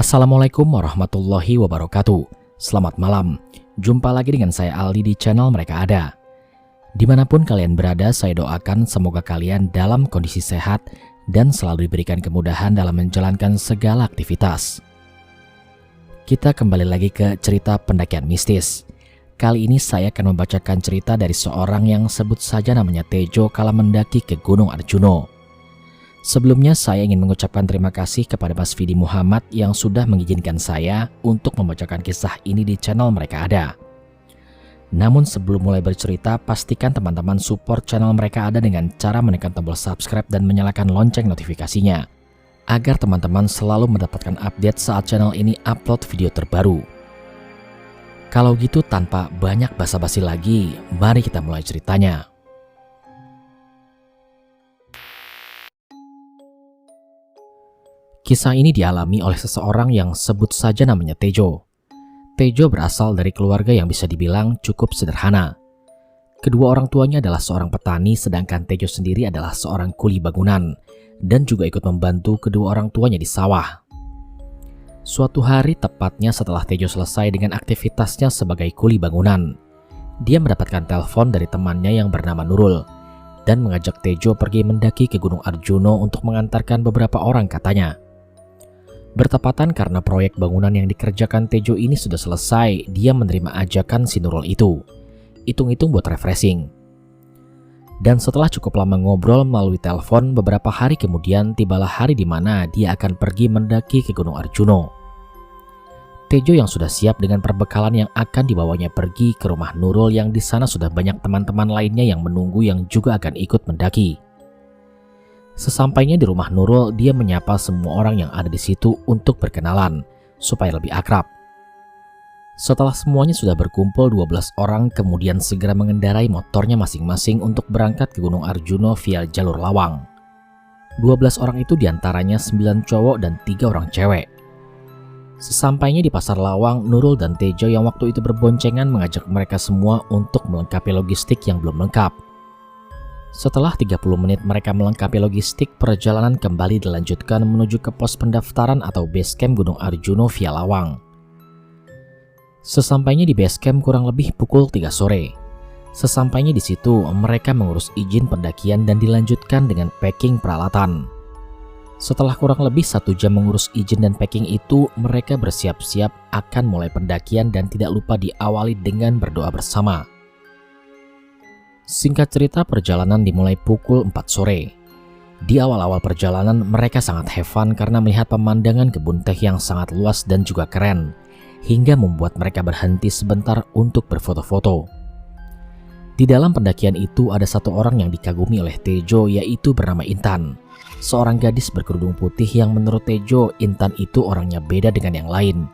Assalamualaikum warahmatullahi wabarakatuh. Selamat malam. Jumpa lagi dengan saya Aldi di channel Mereka Ada. Dimanapun kalian berada, saya doakan semoga kalian dalam kondisi sehat dan selalu diberikan kemudahan dalam menjalankan segala aktivitas. Kita kembali lagi ke cerita pendakian mistis. Kali ini saya akan membacakan cerita dari seorang yang sebut saja namanya Tejo kala mendaki ke Gunung Arjuno. Sebelumnya saya ingin mengucapkan terima kasih kepada Mas Fidi Muhammad yang sudah mengizinkan saya untuk membacakan kisah ini di channel Mereka Ada. Namun sebelum mulai bercerita, pastikan teman-teman support channel Mereka Ada dengan cara menekan tombol subscribe dan menyalakan lonceng notifikasinya, agar teman-teman selalu mendapatkan update saat channel ini upload video terbaru. Kalau gitu tanpa banyak basa-basi lagi, mari kita mulai ceritanya. Kisah ini dialami oleh seseorang yang sebut saja namanya Tejo. Tejo berasal dari keluarga yang bisa dibilang cukup sederhana. Kedua orang tuanya adalah seorang petani, sedangkan Tejo sendiri adalah seorang kuli bangunan dan juga ikut membantu kedua orang tuanya di sawah. Suatu hari tepatnya setelah Tejo selesai dengan aktivitasnya sebagai kuli bangunan, dia mendapatkan telepon dari temannya yang bernama Nurul dan mengajak Tejo pergi mendaki ke Gunung Arjuno untuk mengantarkan beberapa orang katanya. Bertepatan karena proyek bangunan yang dikerjakan Tejo ini sudah selesai, dia menerima ajakan si Nurul itu. Hitung-hitung buat refreshing. Dan setelah cukup lama ngobrol melalui telepon, beberapa hari kemudian tibalah hari di mana dia akan pergi mendaki ke Gunung Arjuno. Tejo yang sudah siap dengan perbekalan yang akan dibawanya pergi ke rumah Nurul yang di sana sudah banyak teman-teman lainnya yang menunggu yang juga akan ikut mendaki. Sesampainya di rumah Nurul, dia menyapa semua orang yang ada di situ untuk berkenalan, supaya lebih akrab. Setelah semuanya sudah berkumpul 12 orang, kemudian segera mengendarai motornya masing-masing untuk berangkat ke Gunung Arjuno via jalur Lawang. 12 orang itu diantaranya 9 cowok dan 3 orang cewek. Sesampainya di Pasar Lawang, Nurul dan Tejo yang waktu itu berboncengan mengajak mereka semua untuk melengkapi logistik yang belum lengkap. Setelah 30 menit mereka melengkapi logistik, perjalanan kembali dilanjutkan menuju ke pos pendaftaran atau base camp Gunung Arjuno via Lawang. Sesampainya di base camp kurang lebih pukul 3 sore. Sesampainya di situ mereka mengurus izin pendakian dan dilanjutkan dengan packing peralatan. Setelah kurang lebih 1 jam mengurus izin dan packing itu, mereka bersiap-siap akan mulai pendakian dan tidak lupa diawali dengan berdoa bersama. Singkat cerita, perjalanan dimulai pukul 4 sore. Di awal-awal perjalanan mereka sangat have fun karena melihat pemandangan kebun teh yang sangat luas dan juga keren, hingga membuat mereka berhenti sebentar untuk berfoto-foto. Di dalam pendakian itu ada satu orang yang dikagumi oleh Tejo, yaitu bernama Intan, seorang gadis berkerudung putih yang menurut Tejo, Intan itu orangnya beda dengan yang lain,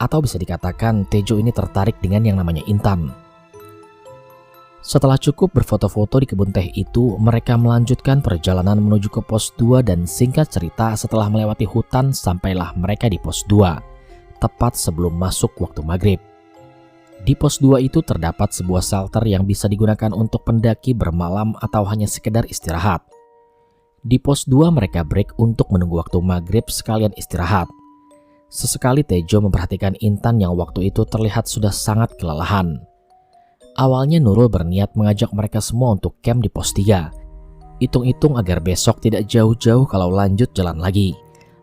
atau bisa dikatakan Tejo ini tertarik dengan yang namanya Intan. Setelah cukup berfoto-foto di kebun teh itu, mereka melanjutkan perjalanan menuju ke pos 2 dan singkat cerita setelah melewati hutan sampailah mereka di pos 2, tepat sebelum masuk waktu maghrib. Di pos 2 itu terdapat sebuah shelter yang bisa digunakan untuk pendaki bermalam atau hanya sekedar istirahat. Di pos 2 mereka break untuk menunggu waktu maghrib sekalian istirahat. Sesekali Tejo memperhatikan Intan yang waktu itu terlihat sudah sangat kelelahan. Awalnya Nurul berniat mengajak mereka semua untuk camp di pos 3. Hitung-hitung agar besok tidak jauh-jauh kalau lanjut jalan lagi.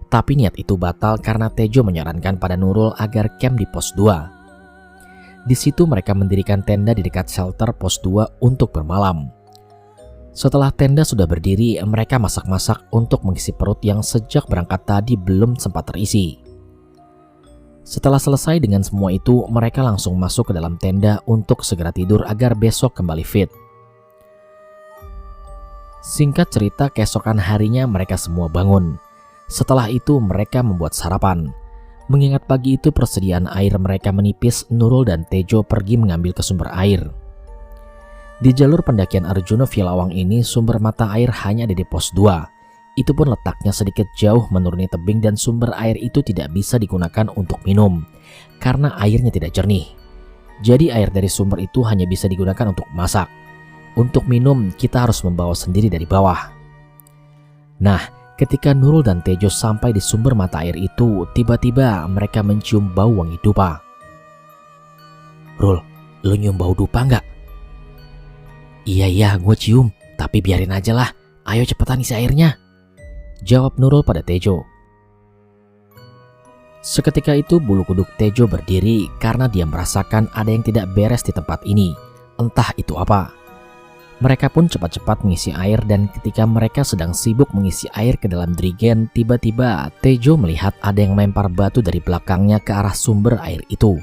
Tapi niat itu batal karena Tejo menyarankan pada Nurul agar camp di pos 2. Di situ mereka mendirikan tenda di dekat shelter pos 2 untuk bermalam. Setelah tenda sudah berdiri, mereka masak-masak untuk mengisi perut yang sejak berangkat tadi belum sempat terisi. Setelah selesai dengan semua itu, mereka langsung masuk ke dalam tenda untuk segera tidur agar besok kembali fit. Singkat cerita, keesokan harinya mereka semua bangun. Setelah itu mereka membuat sarapan. Mengingat pagi itu persediaan air mereka menipis, Nurul dan Tejo pergi mengambil ke sumber air. Di jalur pendakian Arjuno via Lawang ini, sumber mata air hanya ada di pos 2. Itu pun letaknya sedikit jauh menuruni tebing dan sumber air itu tidak bisa digunakan untuk minum karena airnya tidak jernih. Jadi air dari sumber itu hanya bisa digunakan untuk masak. Untuk minum kita harus membawa sendiri dari bawah. Nah, Ketika Nurul dan Tejo sampai di sumber mata air itu, tiba-tiba mereka mencium bau wangi dupa. "Rul, lu nyium bau dupa nggak?" Iya, gue cium, tapi biarin aja lah. Ayo cepetan isi airnya," jawab Nurul pada Tejo. Seketika itu bulu kuduk Tejo berdiri karena dia merasakan ada yang tidak beres di tempat ini. Entah itu apa. Mereka pun cepat-cepat mengisi air, dan ketika mereka sedang sibuk mengisi air ke dalam jerigen, tiba-tiba Tejo melihat ada yang melempar batu dari belakangnya ke arah sumber air itu.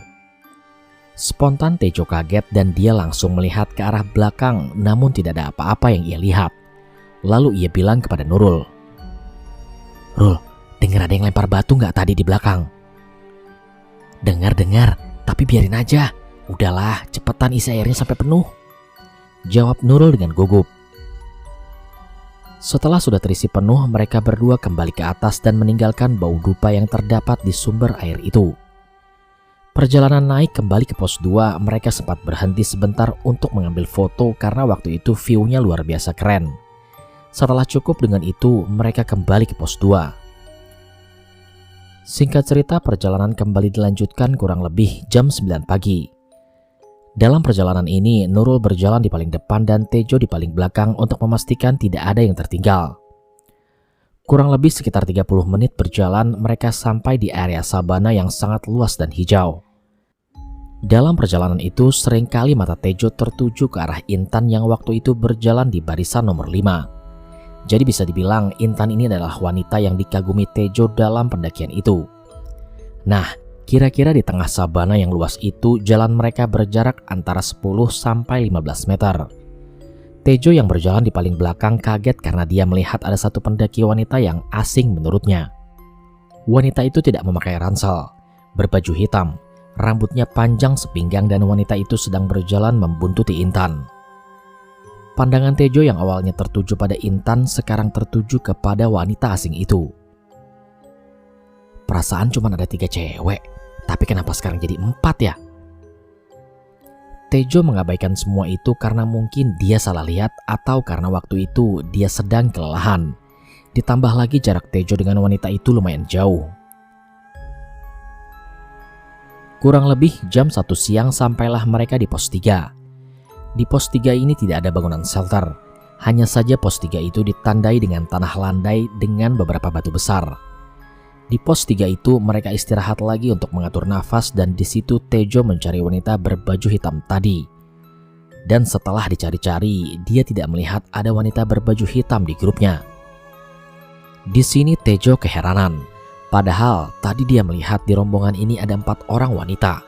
Spontan Tejo kaget dan dia langsung melihat ke arah belakang, namun tidak ada apa-apa yang ia lihat. Lalu ia bilang kepada Nurul, "Rul, dengar ada yang lempar batu nggak tadi di belakang?" Dengar, tapi biarin aja. Udahlah, cepetan isi airnya sampai penuh," jawab Nurul dengan gugup. Setelah sudah terisi penuh, mereka berdua kembali ke atas dan meninggalkan bau dupa yang terdapat di sumber air itu. Perjalanan naik kembali ke pos 2, mereka sempat berhenti sebentar untuk mengambil foto karena waktu itu view-nya luar biasa keren. Setelah cukup dengan itu, mereka kembali ke pos 2. Singkat cerita, perjalanan kembali dilanjutkan kurang lebih jam 9 pagi. Dalam perjalanan ini, Nurul berjalan di paling depan dan Tejo di paling belakang untuk memastikan tidak ada yang tertinggal. Kurang lebih sekitar 30 menit berjalan, mereka sampai di area sabana yang sangat luas dan hijau. Dalam perjalanan itu, seringkali mata Tejo tertuju ke arah Intan yang waktu itu berjalan di barisan nomor 5. Jadi bisa dibilang Intan ini adalah wanita yang dikagumi Tejo dalam pendakian itu. Nah, kira-kira di tengah sabana yang luas itu, jalan mereka berjarak antara 10 sampai 15 meter. Tejo yang berjalan di paling belakang kaget karena dia melihat ada satu pendaki wanita yang asing menurutnya. Wanita itu tidak memakai ransel, berbaju hitam, rambutnya panjang sepinggang, dan wanita itu sedang berjalan membuntuti Intan. Pandangan Tejo yang awalnya tertuju pada Intan sekarang tertuju kepada wanita asing itu. "Perasaan cuma ada 3 cewek, tapi kenapa sekarang jadi 4 ya?" Tejo mengabaikan semua itu karena mungkin dia salah lihat atau karena waktu itu dia sedang kelelahan. Ditambah lagi jarak Tejo dengan wanita itu lumayan jauh. Kurang lebih jam 1 siang sampailah mereka di pos 3. Di pos 3 ini tidak ada bangunan shelter. Hanya saja pos 3 itu ditandai dengan tanah landai dengan beberapa batu besar. Di pos 3 itu mereka istirahat lagi untuk mengatur nafas, dan di situ Tejo mencari wanita berbaju hitam tadi. Dan setelah dicari-cari, dia tidak melihat ada wanita berbaju hitam di grupnya. Di sini Tejo keheranan. Padahal tadi dia melihat di rombongan ini ada 4 orang wanita.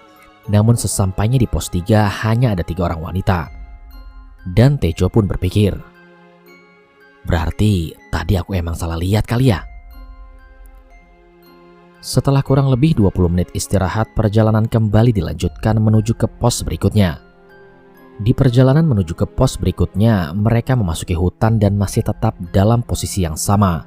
Namun sesampainya di pos 3 hanya ada 3 orang wanita. Dan Tejo pun berpikir, berarti tadi aku emang salah lihat kali ya. Setelah kurang lebih 20 menit istirahat, perjalanan kembali dilanjutkan menuju ke pos berikutnya. Di perjalanan menuju ke pos berikutnya, mereka memasuki hutan dan masih tetap dalam posisi yang sama.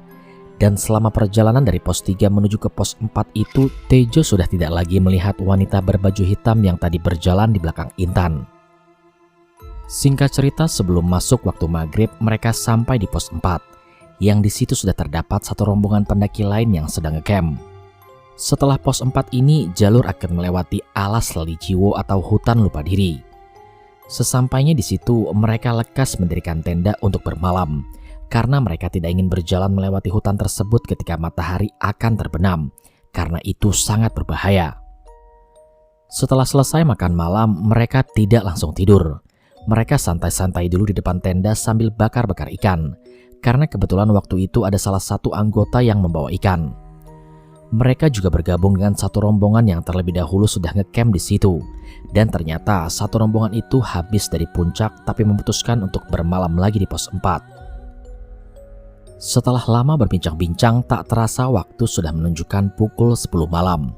Dan selama perjalanan dari pos 3 menuju ke pos 4 itu, Tejo sudah tidak lagi melihat wanita berbaju hitam yang tadi berjalan di belakang Intan. Singkat cerita, sebelum masuk waktu maghrib, mereka sampai di pos 4, yang di situ sudah terdapat satu rombongan pendaki lain yang sedang ngecamp. Setelah pos 4 ini, jalur akan melewati alas Lalijiwo atau hutan lupa diri. Sesampainya di situ, mereka lekas mendirikan tenda untuk bermalam, karena mereka tidak ingin berjalan melewati hutan tersebut ketika matahari akan terbenam, karena itu sangat berbahaya. Setelah selesai makan malam, mereka tidak langsung tidur. Mereka santai-santai dulu di depan tenda sambil bakar-bakar ikan, karena kebetulan waktu itu ada salah satu anggota yang membawa ikan. Mereka juga bergabung dengan satu rombongan yang terlebih dahulu sudah ngecamp di situ, dan ternyata satu rombongan itu habis dari puncak tapi memutuskan untuk bermalam lagi di pos 4. Setelah lama berbincang-bincang, tak terasa waktu sudah menunjukkan pukul 10 malam.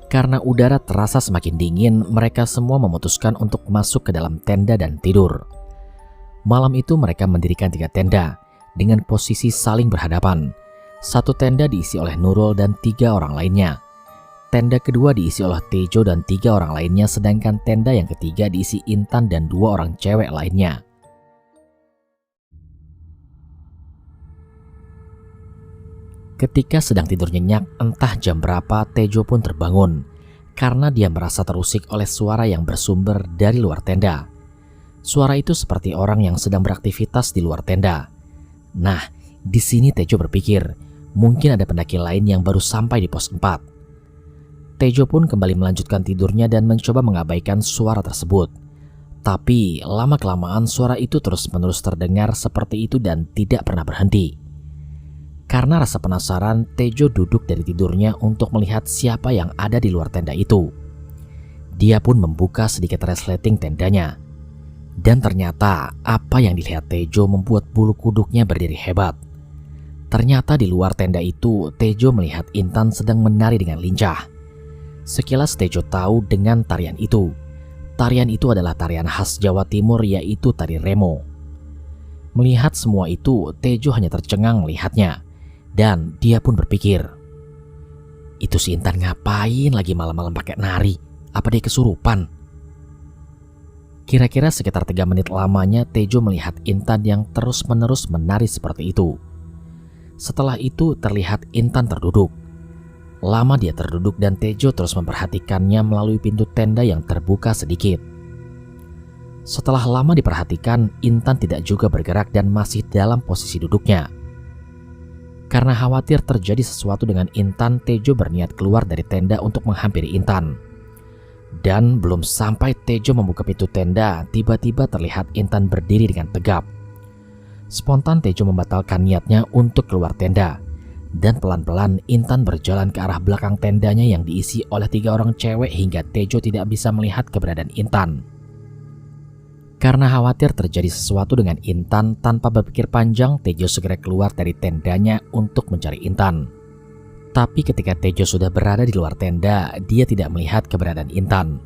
Karena udara terasa semakin dingin, mereka semua memutuskan untuk masuk ke dalam tenda dan tidur. Malam itu mereka mendirikan 3 tenda dengan posisi saling berhadapan. Satu tenda diisi oleh Nurul dan 3 orang lainnya. Tenda kedua diisi oleh Tejo dan 3 orang lainnya, sedangkan tenda yang ketiga diisi Intan dan 2 orang cewek lainnya. Ketika sedang tidur nyenyak, entah jam berapa Tejo pun terbangun karena dia merasa terusik oleh suara yang bersumber dari luar tenda. Suara itu seperti orang yang sedang beraktivitas di luar tenda. Nah, di sini Tejo berpikir, mungkin ada pendaki lain yang baru sampai di pos 4. Tejo pun kembali melanjutkan tidurnya dan mencoba mengabaikan suara tersebut. Tapi lama-kelamaan suara itu terus-menerus terdengar seperti itu dan tidak pernah berhenti. Karena rasa penasaran, Tejo duduk dari tidurnya untuk melihat siapa yang ada di luar tenda itu. Dia pun membuka sedikit resleting tendanya. Dan ternyata apa yang dilihat Tejo membuat bulu kuduknya berdiri hebat. Ternyata di luar tenda itu, Tejo melihat Intan sedang menari dengan lincah. Sekilas Tejo tahu dengan tarian itu. Tarian itu adalah tarian khas Jawa Timur, yaitu tari remo. Melihat semua itu, Tejo hanya tercengang melihatnya. Dan dia pun berpikir, itu si Intan ngapain lagi malam-malam pakai nari? Apa dia kesurupan? Kira-kira sekitar 3 menit lamanya Tejo melihat Intan yang terus-menerus menari seperti itu. Setelah itu terlihat Intan terduduk. Lama dia terduduk dan Tejo terus memperhatikannya melalui pintu tenda yang terbuka sedikit. Setelah lama diperhatikan, Intan tidak juga bergerak dan masih dalam posisi duduknya. Karena khawatir terjadi sesuatu dengan Intan, Tejo berniat keluar dari tenda untuk menghampiri Intan. Dan belum sampai Tejo membuka pintu tenda, tiba-tiba terlihat Intan berdiri dengan tegap. Spontan Tejo membatalkan niatnya untuk keluar tenda. Dan pelan-pelan Intan berjalan ke arah belakang tendanya yang diisi oleh 3 orang cewek hingga Tejo tidak bisa melihat keberadaan Intan. Karena khawatir terjadi sesuatu dengan Intan, tanpa berpikir panjang Tejo segera keluar dari tendanya untuk mencari Intan. Tapi ketika Tejo sudah berada di luar tenda, dia tidak melihat keberadaan Intan.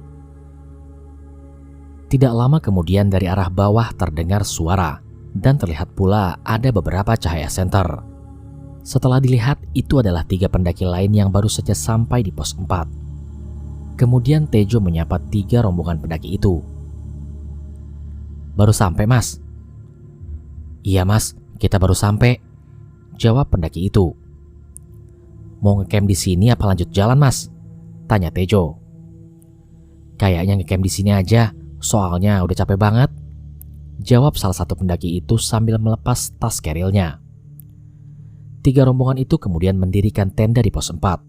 Tidak lama kemudian dari arah bawah terdengar suara, dan terlihat pula ada beberapa cahaya senter. Setelah dilihat, itu adalah 3 pendaki lain yang baru saja sampai di pos 4. Kemudian Tejo menyapa 3 rombongan pendaki itu. "Baru sampai, Mas?" "Iya, Mas, kita baru sampai," jawab pendaki itu. "Mau ngecamp di sini apa lanjut jalan, Mas?" tanya Tejo. "Kayaknya ngecamp di sini aja, soalnya udah capek banget," jawab salah satu pendaki itu sambil melepas tas kerilnya. 3 rombongan itu kemudian mendirikan tenda di pos 4.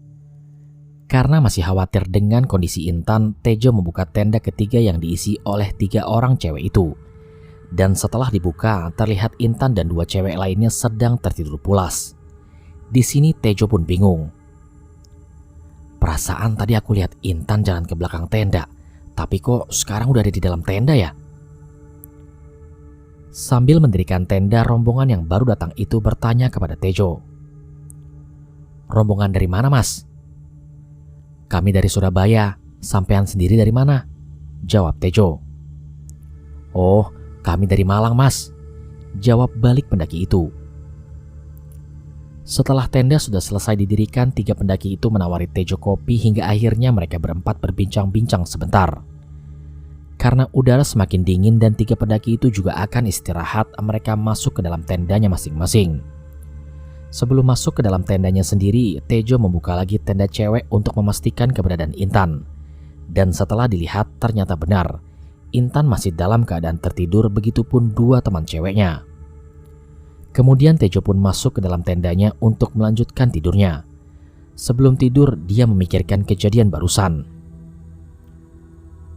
Karena masih khawatir dengan kondisi Intan, Tejo membuka tenda ketiga yang diisi oleh 3 orang cewek itu. Dan setelah dibuka, terlihat Intan dan 2 cewek lainnya sedang tertidur pulas. Di sini Tejo pun bingung. "Perasaan tadi aku lihat Intan jalan ke belakang tenda, tapi kok sekarang udah ada di dalam tenda ya?" Sambil mendirikan tenda, rombongan yang baru datang itu bertanya kepada Tejo. "Rombongan dari mana, Mas?" "Kami dari Surabaya, sampean sendiri dari mana?" jawab Tejo. "Oh, kami dari Malang, Mas," jawab balik pendaki itu. Setelah tenda sudah selesai didirikan, 3 pendaki itu menawari Tejo kopi hingga akhirnya mereka berempat berbincang-bincang sebentar. Karena udara semakin dingin dan 3 pendaki itu juga akan istirahat, mereka masuk ke dalam tendanya masing-masing. Sebelum masuk ke dalam tendanya sendiri, Tejo membuka lagi tenda cewek untuk memastikan keberadaan Intan. Dan setelah dilihat, ternyata benar. Intan masih dalam keadaan tertidur, begitupun 2 teman ceweknya. Kemudian Tejo pun masuk ke dalam tendanya untuk melanjutkan tidurnya. Sebelum tidur, dia memikirkan kejadian barusan.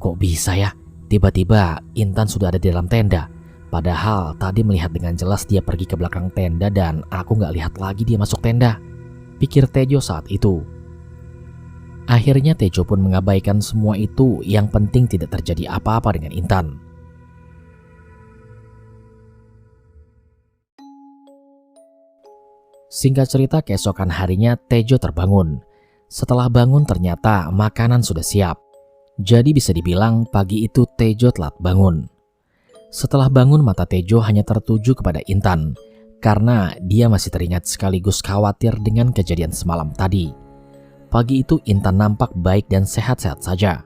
"Kok bisa ya? Tiba-tiba Intan sudah ada di dalam tenda. Padahal tadi melihat dengan jelas dia pergi ke belakang tenda dan aku nggak lihat lagi dia masuk tenda," pikir Tejo saat itu. Akhirnya Tejo pun mengabaikan semua itu, yang penting tidak terjadi apa-apa dengan Intan. Singkat cerita, keesokan harinya Tejo terbangun. Setelah bangun ternyata makanan sudah siap. Jadi bisa dibilang pagi itu Tejo telat bangun. Setelah bangun, mata Tejo hanya tertuju kepada Intan. Karena dia masih teringat sekaligus khawatir dengan kejadian semalam tadi. Pagi itu Intan nampak baik dan sehat-sehat saja.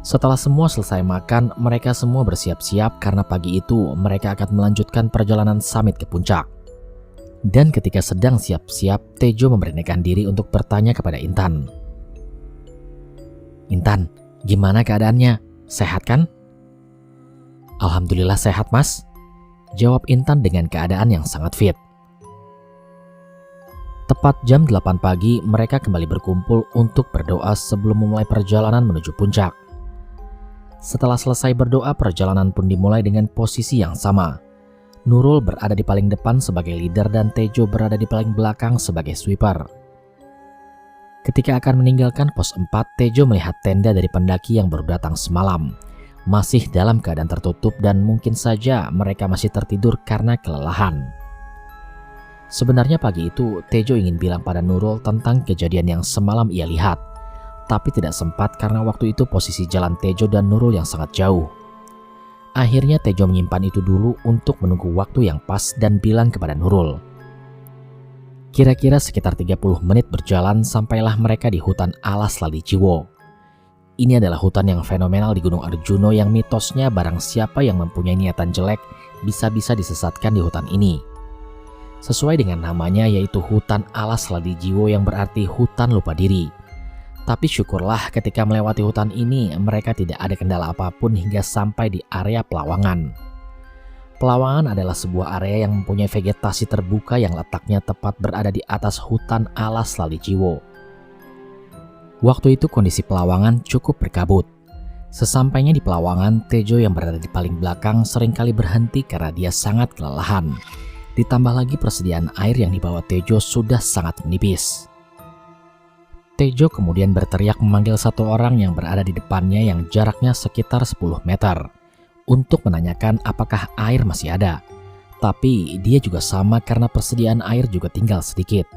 Setelah semua selesai makan, mereka semua bersiap-siap karena pagi itu mereka akan melanjutkan perjalanan summit ke puncak. Dan ketika sedang siap-siap, Tejo memberanikan diri untuk bertanya kepada Intan. "Intan, gimana keadaannya? Sehat kan?" "Alhamdulillah sehat, Mas," jawab Intan dengan keadaan yang sangat fit. Tepat jam 8 pagi, mereka kembali berkumpul untuk berdoa sebelum memulai perjalanan menuju puncak. Setelah selesai berdoa, perjalanan pun dimulai dengan posisi yang sama. Nurul berada di paling depan sebagai leader dan Tejo berada di paling belakang sebagai sweeper. Ketika akan meninggalkan pos 4, Tejo melihat tenda dari pendaki yang baru datang semalam. Masih dalam keadaan tertutup dan mungkin saja mereka masih tertidur karena kelelahan. Sebenarnya pagi itu Tejo ingin bilang pada Nurul tentang kejadian yang semalam ia lihat, tapi tidak sempat karena waktu itu posisi jalan Tejo dan Nurul yang sangat jauh. Akhirnya Tejo menyimpan itu dulu untuk menunggu waktu yang pas dan bilang kepada Nurul. Kira-kira sekitar 30 menit berjalan sampailah mereka di hutan alas Lali Jiwo. Ini adalah hutan yang fenomenal di Gunung Arjuno yang mitosnya barang siapa yang mempunyai niatan jelek bisa-bisa disesatkan di hutan ini. Sesuai dengan namanya, yaitu hutan alas Lali Jiwo yang berarti hutan lupa diri. Tapi syukurlah ketika melewati hutan ini mereka tidak ada kendala apapun hingga sampai di area Pelawangan. Pelawangan adalah sebuah area yang mempunyai vegetasi terbuka yang letaknya tepat berada di atas hutan alas Lali Jiwo. Waktu itu kondisi Pelawangan cukup berkabut. Sesampainya di Pelawangan, Tejo yang berada di paling belakang seringkali berhenti karena dia sangat kelelahan. Ditambah lagi persediaan air yang dibawa Tejo sudah sangat menipis. Tejo kemudian berteriak memanggil satu orang yang berada di depannya yang jaraknya sekitar 10 meter untuk menanyakan apakah air masih ada. Tapi dia juga sama karena persediaan air juga tinggal sedikit.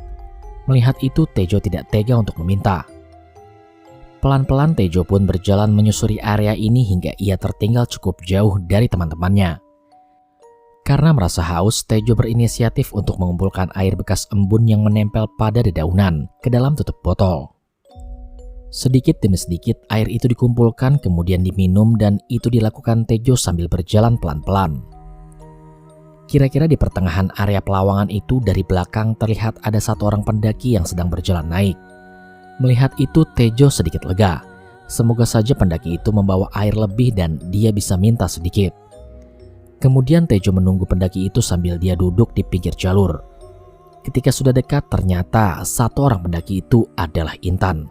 Melihat itu Tejo tidak tega untuk meminta. Pelan-pelan Tejo pun berjalan menyusuri area ini hingga ia tertinggal cukup jauh dari teman-temannya. Karena merasa haus, Tejo berinisiatif untuk mengumpulkan air bekas embun yang menempel pada dedaunan ke dalam tutup botol. Sedikit demi sedikit air itu dikumpulkan kemudian diminum dan itu dilakukan Tejo sambil berjalan pelan-pelan. Kira-kira di pertengahan area Pelawangan itu dari belakang terlihat ada satu orang pendaki yang sedang berjalan naik. Melihat itu Tejo sedikit lega. Semoga saja pendaki itu membawa air lebih dan dia bisa minta sedikit. Kemudian Tejo menunggu pendaki itu sambil dia duduk di pinggir jalur. Ketika sudah dekat ternyata satu orang pendaki itu adalah Intan.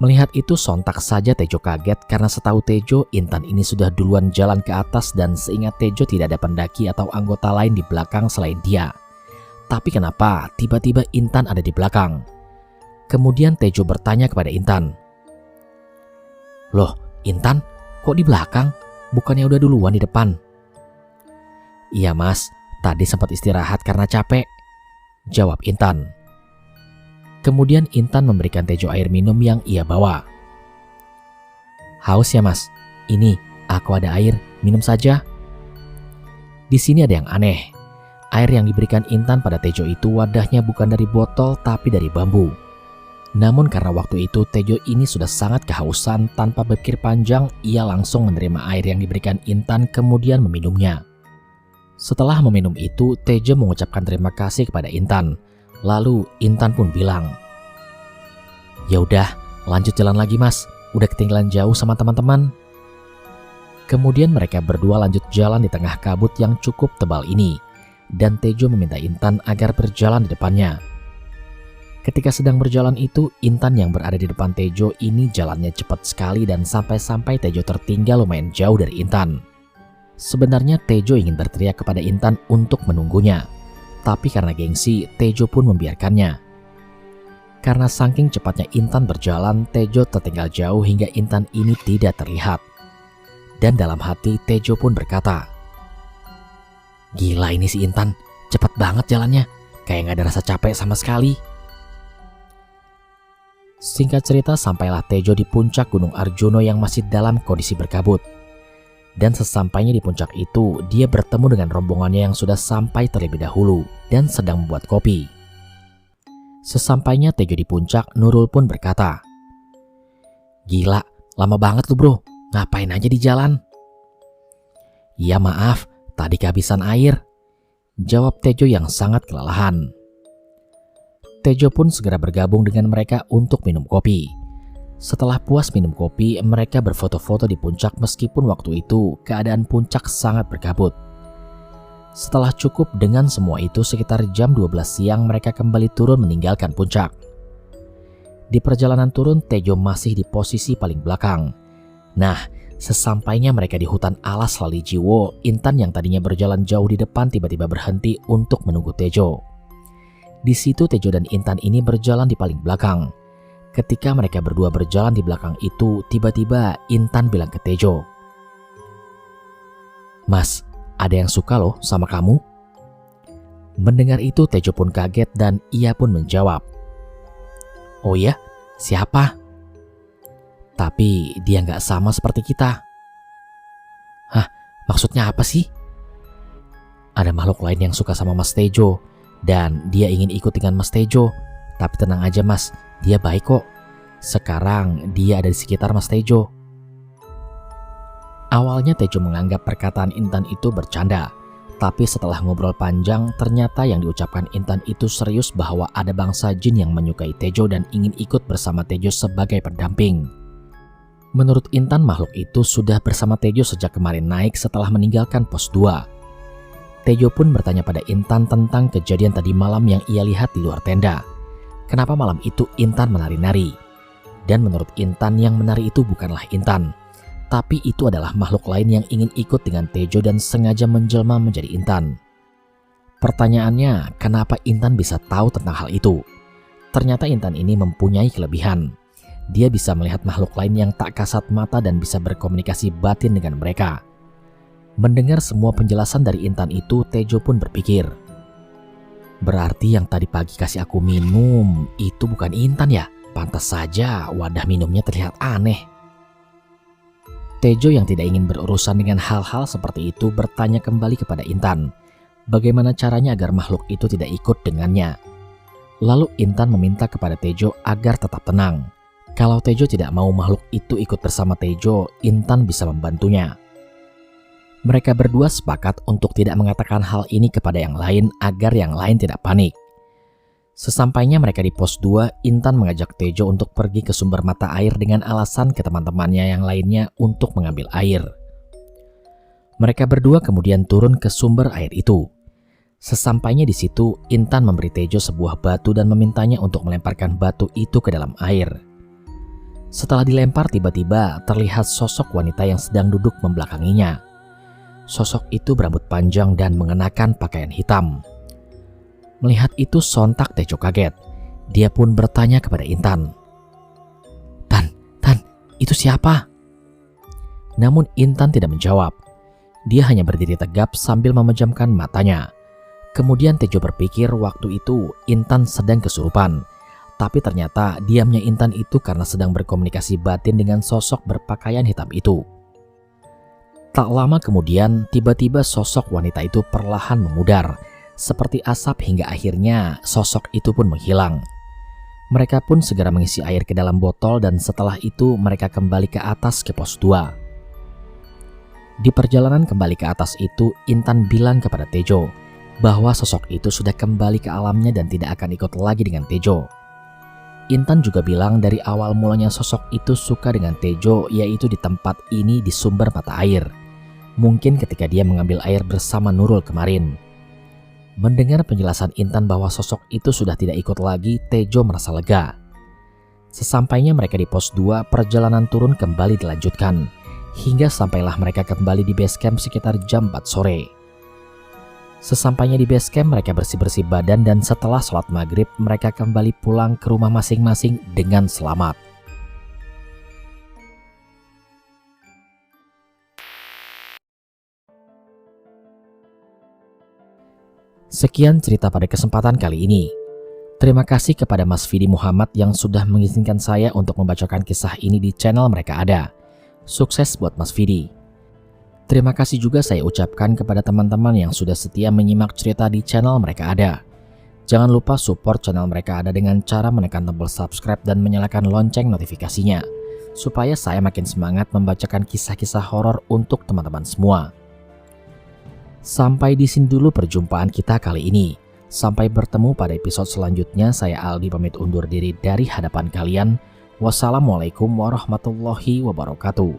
Melihat itu sontak saja Tejo kaget karena setahu Tejo Intan ini sudah duluan jalan ke atas dan seingat Tejo tidak ada pendaki atau anggota lain di belakang selain dia. Tapi kenapa tiba-tiba Intan ada di belakang? Kemudian Tejo bertanya kepada Intan. "Loh Intan, kok di belakang? Bukannya udah duluan di depan?" "Iya mas, tadi sempat istirahat karena capek," jawab Intan. Kemudian Intan memberikan Tejo air minum yang ia bawa. "Haus ya mas? Ini, aku ada air, minum saja." Di sini ada yang aneh. Air yang diberikan Intan pada Tejo itu wadahnya bukan dari botol tapi dari bambu. Namun karena waktu itu Tejo ini sudah sangat kehausan, tanpa berpikir panjang ia langsung menerima air yang diberikan Intan kemudian meminumnya. Setelah meminum itu, Tejo mengucapkan terima kasih kepada Intan. Lalu Intan pun bilang, "Ya udah, lanjut jalan lagi mas. Udah ketinggalan jauh sama teman-teman." Kemudian mereka berdua lanjut jalan di tengah kabut yang cukup tebal ini. Dan Tejo meminta Intan agar berjalan di depannya. Ketika sedang berjalan itu, Intan yang berada di depan Tejo ini jalannya cepat sekali dan sampai-sampai Tejo tertinggal lumayan jauh dari Intan. Sebenarnya Tejo ingin berteriak kepada Intan untuk menunggunya. Tapi karena gengsi, Tejo pun membiarkannya. Karena saking cepatnya Intan berjalan, Tejo tertinggal jauh hingga Intan ini tidak terlihat. Dan dalam hati Tejo pun berkata, "Gila ini si Intan, cepat banget jalannya, kayak gak ada rasa capek sama sekali." Singkat cerita, sampailah Tejo di puncak Gunung Arjuno yang masih dalam kondisi berkabut. Dan sesampainya di puncak itu, dia bertemu dengan rombongannya yang sudah sampai terlebih dahulu dan sedang membuat kopi. Sesampainya Tejo di puncak, Nurul pun berkata, "Gila, lama banget lu bro, ngapain aja di jalan?" "Iya maaf, tadi kehabisan air," jawab Tejo yang sangat kelelahan. Tejo pun segera bergabung dengan mereka untuk minum kopi. Setelah puas minum kopi, mereka berfoto-foto di puncak meskipun waktu itu keadaan puncak sangat berkabut. Setelah cukup dengan semua itu, sekitar jam 12 siang mereka kembali turun meninggalkan puncak. Di perjalanan turun, Tejo masih di posisi paling belakang. Nah, sesampainya mereka di hutan alas Lalijiwo, Intan yang tadinya berjalan jauh di depan tiba-tiba berhenti untuk menunggu Tejo. Di situ Tejo dan Intan ini berjalan di paling belakang. Ketika mereka berdua berjalan di belakang itu, tiba-tiba Intan bilang ke Tejo, "Mas, ada yang suka loh sama kamu." Mendengar itu Tejo pun kaget dan ia pun menjawab, "Oh ya, siapa?" "Tapi dia nggak sama seperti kita." "Hah, maksudnya apa sih?" "Ada makhluk lain yang suka sama Mas Tejo. Dan dia ingin ikut dengan Mas Tejo. Tapi tenang aja Mas, dia baik kok. Sekarang dia ada di sekitar Mas Tejo." Awalnya Tejo menganggap perkataan Intan itu bercanda. Tapi setelah ngobrol panjang, ternyata yang diucapkan Intan itu serius bahwa ada bangsa jin yang menyukai Tejo dan ingin ikut bersama Tejo sebagai pendamping. Menurut Intan, makhluk itu sudah bersama Tejo sejak kemarin naik setelah meninggalkan pos 2. Tejo pun bertanya pada Intan tentang kejadian tadi malam yang ia lihat di luar tenda. Kenapa malam itu Intan menari-nari? Dan menurut Intan, yang menari itu bukanlah Intan, tapi itu adalah makhluk lain yang ingin ikut dengan Tejo dan sengaja menjelma menjadi Intan. Pertanyaannya, kenapa Intan bisa tahu tentang hal itu? Ternyata Intan ini mempunyai kelebihan. Dia bisa melihat makhluk lain yang tak kasat mata dan bisa berkomunikasi batin dengan mereka. Mendengar semua penjelasan dari Intan itu, Tejo pun berpikir, berarti yang tadi pagi kasih aku minum itu bukan Intan ya? Pantas saja wadah minumnya terlihat aneh. Tejo yang tidak ingin berurusan dengan hal-hal seperti itu bertanya kembali kepada Intan, bagaimana caranya agar makhluk itu tidak ikut dengannya. Lalu Intan meminta kepada Tejo agar tetap tenang. Kalau Tejo tidak mau makhluk itu ikut bersama Tejo, Intan bisa membantunya. Mereka berdua sepakat untuk tidak mengatakan hal ini kepada yang lain agar yang lain tidak panik. Sesampainya mereka di pos 2, Intan mengajak Tejo untuk pergi ke sumber mata air dengan alasan ke teman-temannya yang lainnya untuk mengambil air. Mereka berdua kemudian turun ke sumber air itu. Sesampainya di situ, Intan memberi Tejo sebuah batu dan memintanya untuk melemparkan batu itu ke dalam air. Setelah dilempar, tiba-tiba terlihat sosok wanita yang sedang duduk membelakanginya. Sosok itu berambut panjang dan mengenakan pakaian hitam. Melihat itu sontak Tejo kaget. Dia pun bertanya kepada Intan, Tan, itu siapa?" Namun Intan tidak menjawab. Dia hanya berdiri tegap sambil memejamkan matanya. Kemudian Tejo berpikir waktu itu Intan sedang kesurupan. Tapi ternyata diamnya Intan itu karena sedang berkomunikasi batin dengan sosok berpakaian hitam itu. Tak lama kemudian, tiba-tiba sosok wanita itu perlahan memudar, seperti asap hingga akhirnya sosok itu pun menghilang. Mereka pun segera mengisi air ke dalam botol dan setelah itu mereka kembali ke atas ke pos 2. Di perjalanan kembali ke atas itu, Intan bilang kepada Tejo bahwa sosok itu sudah kembali ke alamnya dan tidak akan ikut lagi dengan Tejo. Intan juga bilang dari awal mulanya sosok itu suka dengan Tejo, yaitu di tempat ini di sumber mata air. Mungkin ketika dia mengambil air bersama Nurul kemarin. Mendengar penjelasan Intan bahwa sosok itu sudah tidak ikut lagi, Tejo merasa lega. Sesampainya mereka di pos 2, perjalanan turun kembali dilanjutkan. Hingga sampailah mereka kembali di base camp sekitar jam 4 sore. Sesampainya di base camp, mereka bersih-bersih badan dan setelah sholat maghrib, mereka kembali pulang ke rumah masing-masing dengan selamat. Sekian cerita pada kesempatan kali ini. Terima kasih kepada Mas Vidi Muhammad yang sudah mengizinkan saya untuk membacakan kisah ini di channel Mereka Ada. Sukses buat Mas Vidi. Terima kasih juga saya ucapkan kepada teman-teman yang sudah setia menyimak cerita di channel Mereka Ada. Jangan lupa support channel Mereka Ada dengan cara menekan tombol subscribe dan menyalakan lonceng notifikasinya, supaya saya makin semangat membacakan kisah-kisah horor untuk teman-teman semua. Sampai di sini dulu perjumpaan kita kali ini. Sampai bertemu pada episode selanjutnya. Saya Aldi pamit undur diri dari hadapan kalian. Wassalamualaikum warahmatullahi wabarakatuh.